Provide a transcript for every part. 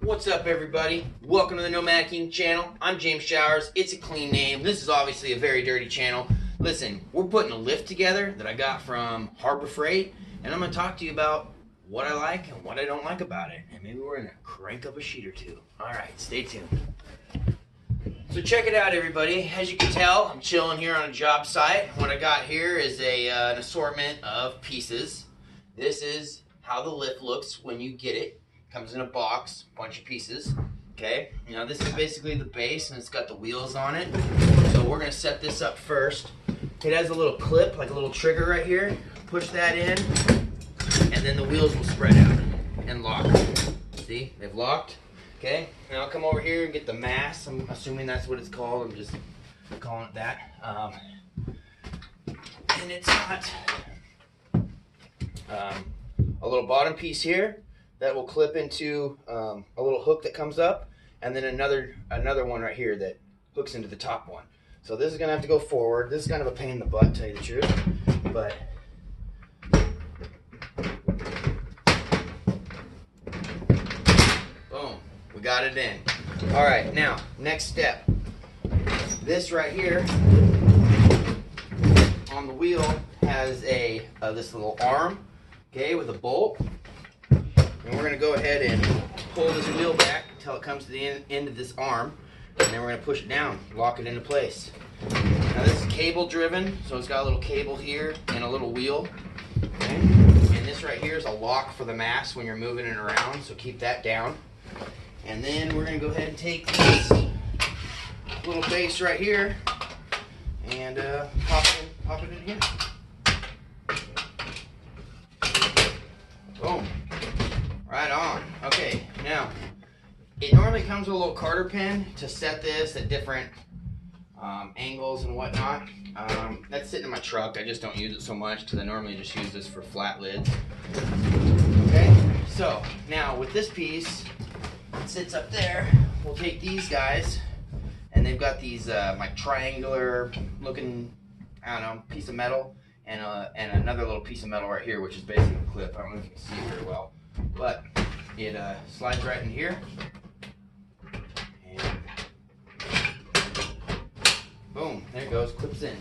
What's up, everybody? Welcome to the Nomadic King channel. I'm James Showers. It's a clean name. This is obviously a very dirty channel. Listen, we're putting a lift together that I got from Harbor Freight, and I'm going to talk to you about what I like and what I don't like about it. And maybe we're going to crank up a sheet or two. Alright, stay tuned. So check it out, everybody. As you can tell, I'm chilling here on a job site. What I got here is an assortment of pieces. This is how the lift looks when you get it. Comes in a box, bunch of pieces. Okay, now this is basically the base, and it's got the wheels on it. So we're gonna set this up first. It has a little clip, like a little trigger right here. Push that in, and then the wheels will spread out and lock. See, they've locked. Okay, now I'll come over here and get the mass. I'm assuming that's what it's called. I'm just calling it that. And it's got a little bottom piece here that will clip into a little hook that comes up, and then another one right here that hooks into the top one. So this is gonna have to go forward. This is kind of a pain in the butt, to tell you the truth, but boom, we got it in. All right, now next step. This right here on the wheel has this little arm, okay, with a bolt. And we're going to go ahead and pull this wheel back until it comes to the end of this arm. And then we're going to push it down, lock it into place. Now this is cable driven, so it's got a little cable here and a little wheel. Okay? And this right here is a lock for the mast when you're moving it around, so keep that down. And then we're going to go ahead and take this little base right here and pop it in here. Boom. Right on. Okay, now it normally comes with a little carter pin to set this at different angles and whatnot. That's sitting in my truck. I just don't use it so much because I normally just use this for flat lids. Okay, so now with this piece, it sits up there. We'll take these guys, and they've got these like triangular looking, I don't know, piece of metal, and another little piece of metal right here, which is basically a clip. I don't know if you can see it very well, but it slides right in here, and boom, there it goes, clips in.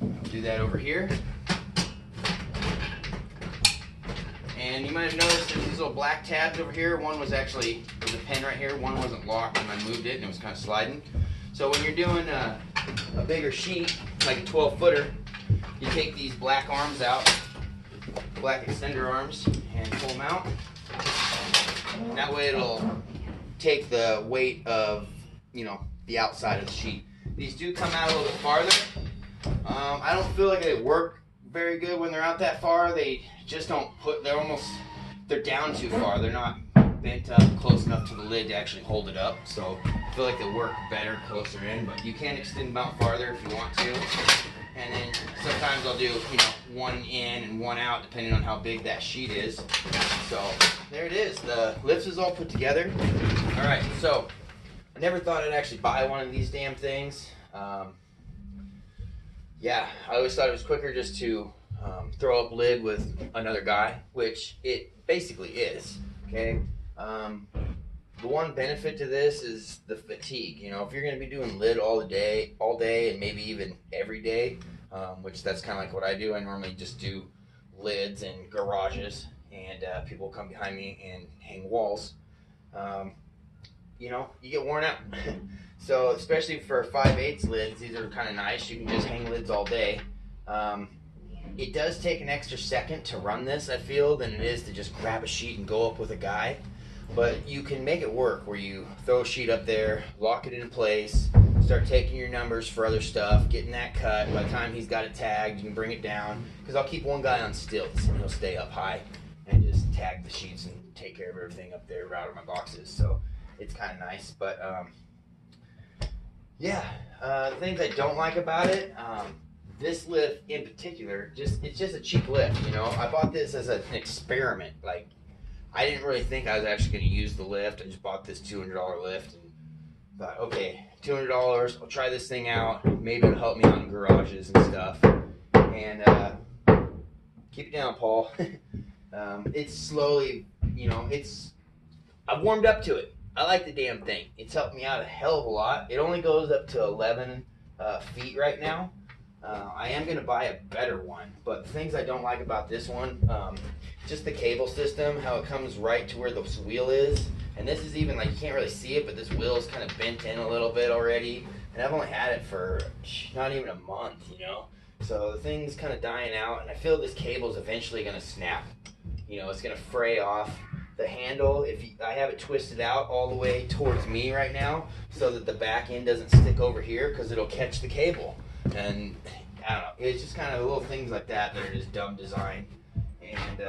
I'll do that over here, and you might have noticed there's these little black tabs over here. One was actually, there's a pin right here, one wasn't locked when I moved it, and it was kind of sliding. So when you're doing a bigger sheet, like a 12-footer, you take these black arms out, black extender arms, and pull them out. That way it'll take the weight of, the outside of the sheet. These do come out a little bit farther. I don't feel like they work very good when they're out that far. They just don't they're down too far. They're not bent up close enough to the lid to actually hold it up. So I feel like they work better closer in, but you can extend them out farther if you want to. And then sometimes I'll do, one in and one out depending on how big that sheet is. So there it is. The lift is all put together. All right, so I never thought I'd actually buy one of these damn things. Yeah, I always thought it was quicker just to throw up lid with another guy, which it basically is. Okay. The one benefit to this is the fatigue. If you're going to be doing lid all day, and maybe even every day, which that's kind of like what I do. I normally just do lids in garages, and people come behind me and hang walls. You get worn out. So especially for 5/8 lids, these are kind of nice. You can just hang lids all day. It does take an extra second to run this, I feel, than it is to just grab a sheet and go up with a guy. But you can make it work where you throw a sheet up there, lock it in place, start taking your numbers for other stuff, getting that cut. By the time he's got it tagged, you can bring it down. Because I'll keep one guy on stilts, and he'll stay up high and just tag the sheets and take care of everything up there, router my boxes. So it's kind of nice. But yeah, the things I don't like about it, this lift in particular, it's just a cheap lift. I bought this as an experiment. Like, I didn't really think I was actually going to use the lift. I just bought this $200 lift and thought, okay, $200, I'll try this thing out. Maybe it'll help me out in garages and stuff. And keep it down, Paul. It's slowly, I've warmed up to it. I like the damn thing. It's helped me out a hell of a lot. It only goes up to 11 feet right now. I am going to buy a better one, but the things I don't like about this one, just the cable system, how it comes right to where the wheel is. And this is even, like, you can't really see it, but this wheel is kind of bent in a little bit already. And I've only had it for not even a month, you know? So the thing's kind of dying out, and I feel this cable's eventually going to snap. You know, it's going to fray off. The handle, I have it twisted out all the way towards me right now so that the back end doesn't stick over here because it'll catch the cable. And I don't know, it's just kind of little things like that that are just dumb design. And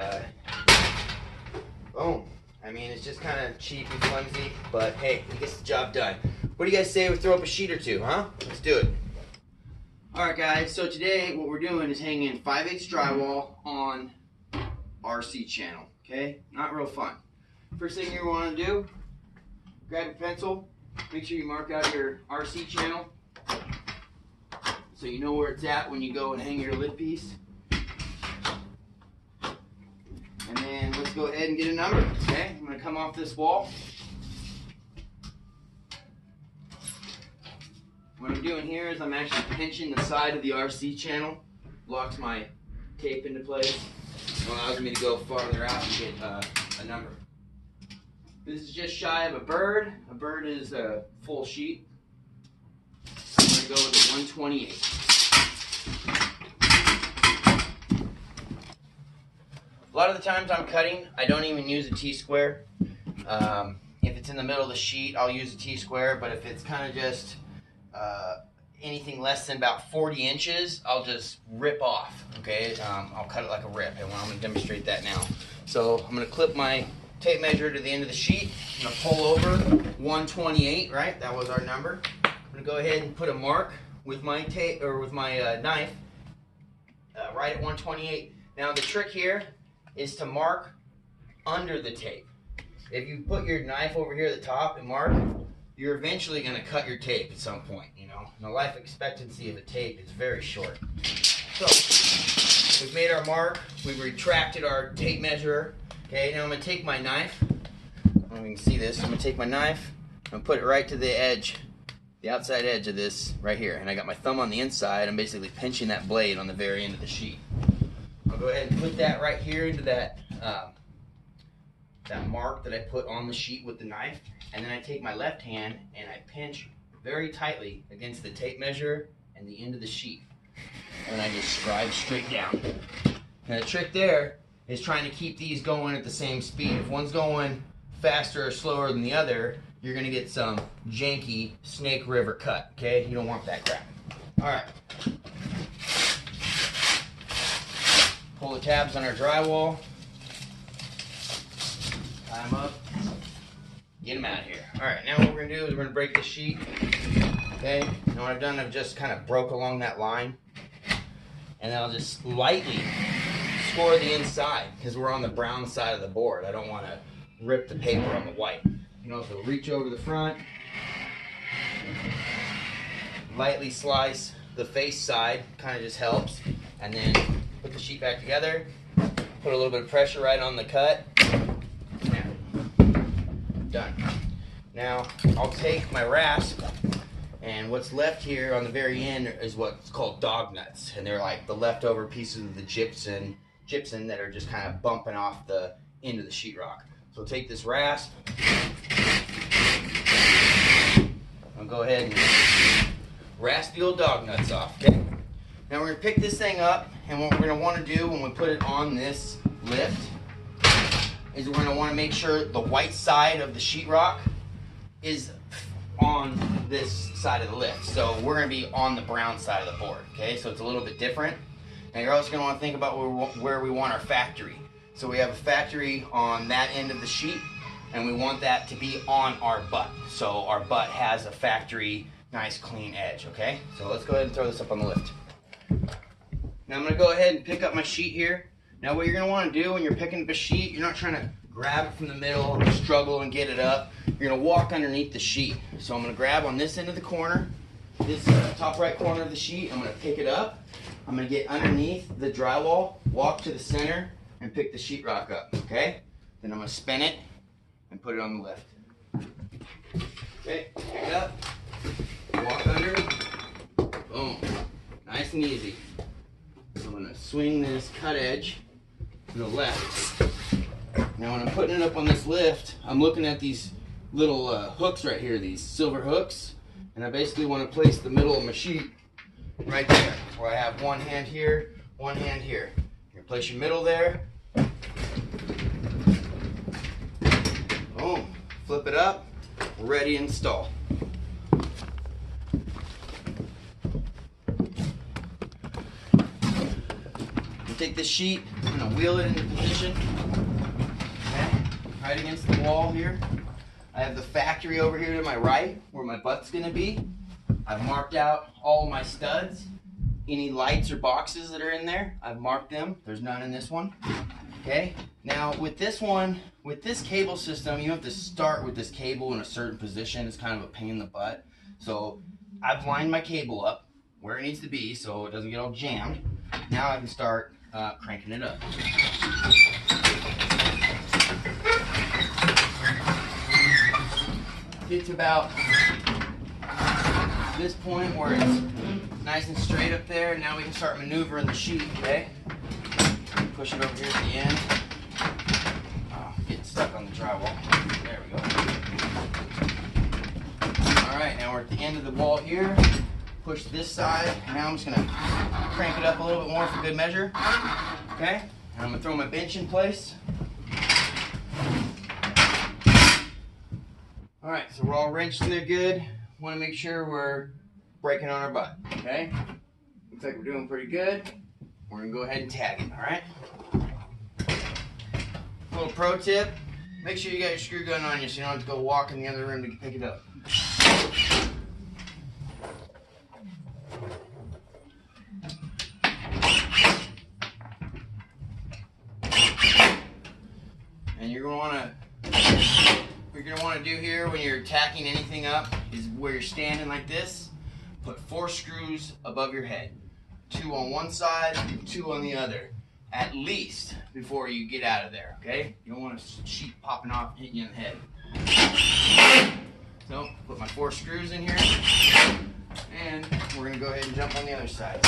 boom. I mean, it's just kind of cheap and flimsy, but hey, it gets the job done. What do you guys say we throw up a sheet or two, huh? Let's do it. Alright guys, so today what we're doing is hanging 5/8 drywall on RC channel. Okay, not real fun. First thing you want to do, grab a pencil, make sure you mark out your RC channel so you know where it's at when you go and hang your lid piece. And then let's go ahead and get a number. Okay, I'm going to come off this wall. What I'm doing here is I'm actually pinching the side of the RC channel, locks my tape into place. Allows me to go farther out and get a number. This is just shy of a bird. A bird is a full sheet. I'm going to go with a 128. A lot of the times I'm cutting, I don't even use a T-square. If it's in the middle of the sheet, I'll use a T-square, but if it's kind of just anything less than about 40 inches, I'll just rip off, okay? I'll cut it like a rip, and I'm going to demonstrate that now. So I'm going to clip my tape measure to the end of the sheet. I'm going to pull over 128, right? That was our number. I'm going to go ahead and put a mark with my tape, or with my knife, right at 128. Now the trick here is to mark under the tape. If you put your knife over here at the top and mark, you're eventually going to cut your tape at some point, you know. And the life expectancy of a tape is very short. So, we've made our mark. We've retracted our tape measure. Okay, now I'm going to take my knife. I don't know if you can see this. I'm going to take my knife and put it right to the edge, the outside edge of this right here. And I got my thumb on the inside. I'm basically pinching that blade on the very end of the sheet. I'll go ahead and put that right here into that that mark that I put on the sheet with the knife, and then I take my left hand and I pinch very tightly against the tape measure and the end of the sheet, and I just scribe straight down. And the trick there is trying to keep these going at the same speed. If one's going faster or slower than the other, you're going to get some janky Snake River cut, okay? You don't want that crap. Alright. Pull the tabs on our drywall. Tie them up, get them out of here. Alright, now what we're going to do is we're going to break the sheet. Okay, now what I've done, I've just kind of broke along that line. And then I'll just lightly score the inside, because we're on the brown side of the board. I don't want to rip the paper on the white. You know, so reach over the front, lightly slice the face side, kind of just helps. And then put the sheet back together, put a little bit of pressure right on the cut. Done. Now I'll take my rasp, and what's left here on the very end is what's called dog nuts, and they're like the leftover pieces of the gypsum that are just kind of bumping off the end of the sheetrock. So I'll take this rasp, I'll go ahead and rasp the old dog nuts off. Okay. Now we're gonna pick this thing up, and what we're gonna want to do when we put it on this lift is we're going to want to make sure the white side of the sheetrock is on this side of the lift. So we're going to be on the brown side of the board, okay? So it's a little bit different. Now you're also going to want to think about where we want our factory. So we have a factory on that end of the sheet, and we want that to be on our butt. So our butt has a factory, nice clean edge, okay? So let's go ahead and throw this up on the lift. Now I'm going to go ahead and pick up my sheet here. Now what you're going to want to do when you're picking up a sheet, you're not trying to grab it from the middle and struggle and get it up. You're going to walk underneath the sheet. So I'm going to grab on this end of the corner, this top right corner of the sheet. I'm going to pick it up. I'm going to get underneath the drywall, walk to the center, and pick the sheetrock up, okay? Then I'm going to spin it, and put it on the lift. Okay, pick it up, walk under, boom, nice and easy. I'm gonna swing this cut edge to the left. Now when I'm putting it up on this lift, I'm looking at these little hooks right here, these silver hooks, and I basically want to place the middle of my sheet right there, where I have one hand here, one hand here. You place your middle there, boom, flip it up, ready to install. Take this sheet, I'm gonna wheel it into position, okay, right against the wall here. I have the factory over here to my right, where my butt's gonna be. I've marked out all my studs. Any lights or boxes that are in there, I've marked them. There's none in this one, okay? Now with this one, with this cable system, you have to start with this cable in a certain position. It's kind of a pain in the butt. So I've lined my cable up where it needs to be so it doesn't get all jammed. Now I can start cranking it up. Get to about this point where it's nice and straight up there. Now we can start maneuvering the sheet, okay? Push it over here at the end. Oh, getting stuck on the drywall. There we go. Alright, now we're at the end of the wall here. Push this side. Now I'm just going to crank it up a little bit more for good measure. Okay? And I'm going to throw my bench in place. Alright, so we're all wrenched in there good. Want to make sure we're breaking on our butt. Okay? Looks like we're doing pretty good. We're going to go ahead and tag it. Alright? Little pro tip. Make sure you got your screw gun on you so you don't have to go walk in the other room to pick it up. And you're going to want to do here when you're tacking anything up is where you're standing like this, put 4 screws above your head. 2 on one side, 2 on the other, at least before you get out of there, okay? You don't want a sheet popping off and hitting you in the head. So, put my 4 screws in here, and we're going to go ahead and jump on the other side.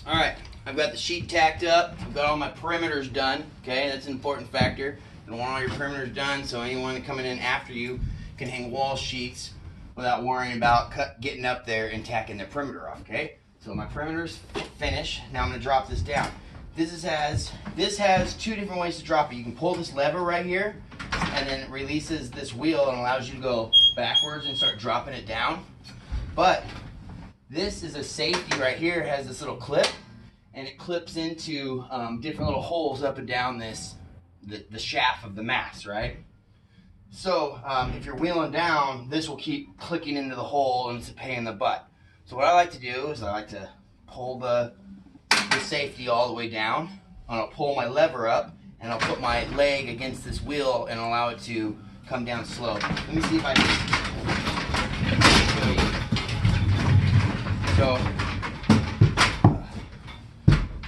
Alright, I've got the sheet tacked up, I've got all my perimeters done, okay, that's an important factor. You want all your perimeters done so anyone coming in after you can hang wall sheets without worrying about getting up there and tacking their perimeter off, okay? So my perimeter's finished, now I'm going to drop this down. This has 2 different ways to drop it. You can pull this lever right here, and then it releases this wheel and allows you to go backwards and start dropping it down. But this is a safety right here. It has this little clip, and it clips into different little holes up and down the shaft of the mast, right? So if you're wheeling down, this will keep clicking into the hole, and it's a pain in the butt. So what I like to do is I like to pull the safety all the way down, and I'll pull my lever up, and I'll put my leg against this wheel and allow it to come down slow. Let me see if I can show you. So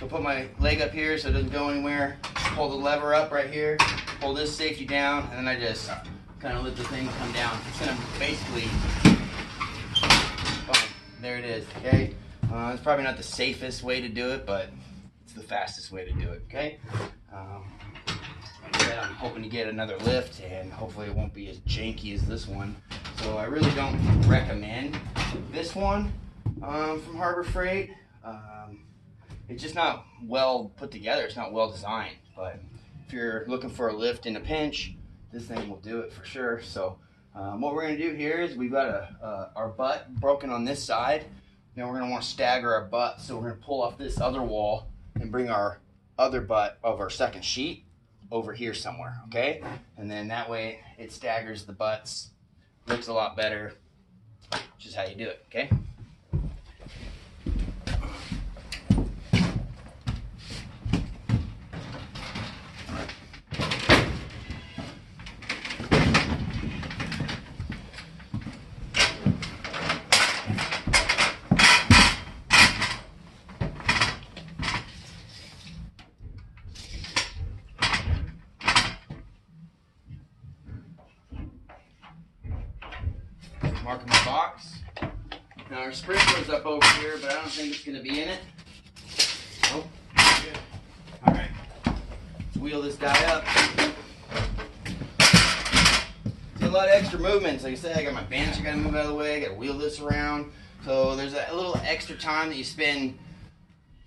put my leg up here so it doesn't go anywhere. Pull the lever up right here. Pull this safety down, and then I just kind of let the thing come down. It's going to basically, boom, there it is, okay? It's probably not the safest way to do it, but it's the fastest way to do it, okay? Like I said, I'm hoping to get another lift, and hopefully it won't be as janky as this one. So I really don't recommend this one from Harbor Freight. It's just not well put together. It's not well designed. But if you're looking for a lift in a pinch, this thing will do it for sure. So what we're going to do here is we've got our butt broken on this side. Now we're going to want to stagger our butt. So we're going to pull off this other wall and bring our other butt of our second sheet over here somewhere, okay? And then that way it staggers the butts. Looks a lot better, which is how you do it, okay? Marking my box. Now our sprinkler's up over here, but I don't think it's going to be in it. Nope. Good. All right. Let's wheel this guy up. It's a lot of extra movements. Like I said, I got my bench I got to move out of the way. I got to wheel this around. So there's a little extra time that you spend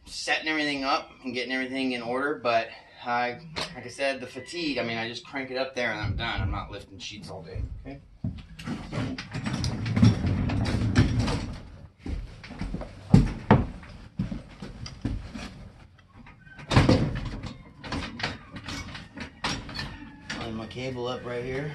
setting everything up and getting everything in order. But like I said, the fatigue, I mean, I just crank it up there and I'm done. I'm not lifting sheets all day. Okay. Line my cable up right here.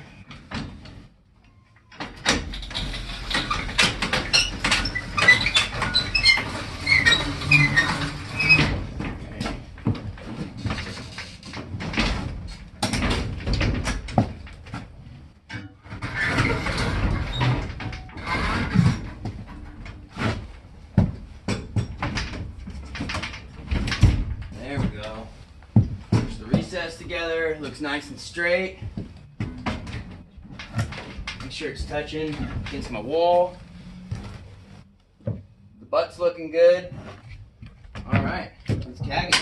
Together, looks nice and straight. Make sure it's touching against my wall. The butt's looking good. All right, let's tag it.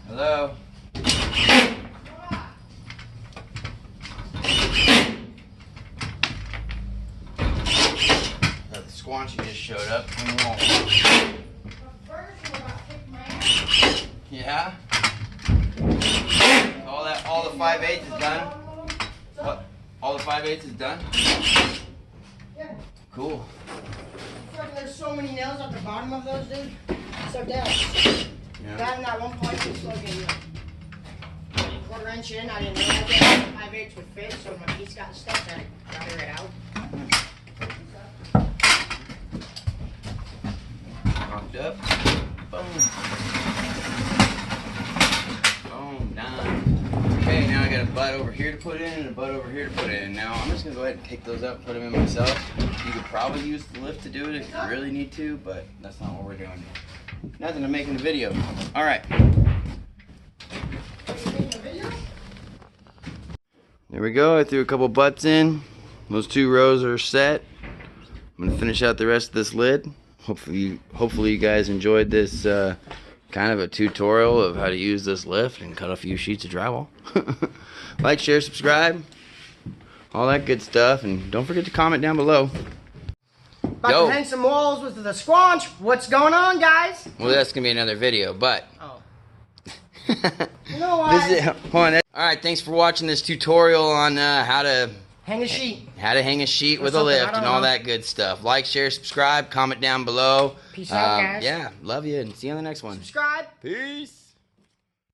Hello. The squanchy just showed up from the wall. Yeah? All the 5/8 is done? What? All the 5/8 is done? Yeah. Cool. There's so many nails at the bottom of those, dude. So dead. Yeah. That and that one point was like a quarter inch in. I didn't realize that 5/8 would fit, so my piece got stuck. I got it out. Locked up. Boom. Boom. Done. Okay, now I got a butt over here to put in and a butt over here to put in. Now I'm just gonna go ahead and take those up and put them in myself. You could probably use the lift to do it if you really need to, but that's not what we're doing. Nothing to make in the video. All right. There we go. I threw a couple butts in. Those 2 rows are set. I'm gonna finish out the rest of this lid. Hopefully you guys enjoyed this kind of a tutorial of how to use this lift and cut a few sheets of drywall. Like, share, subscribe, all that good stuff, and don't forget to comment down below. About to hang some walls with the squanch. What's going on, guys? Well, that's gonna be another video, but oh. You know what? Hold on. All right, thanks for watching this tutorial on how to hang a sheet. How to hang a sheet with a lift and all that good stuff. Like, share, subscribe, comment down below. Peace out, guys. Yeah, love you, and see you on the next one. Subscribe. Peace.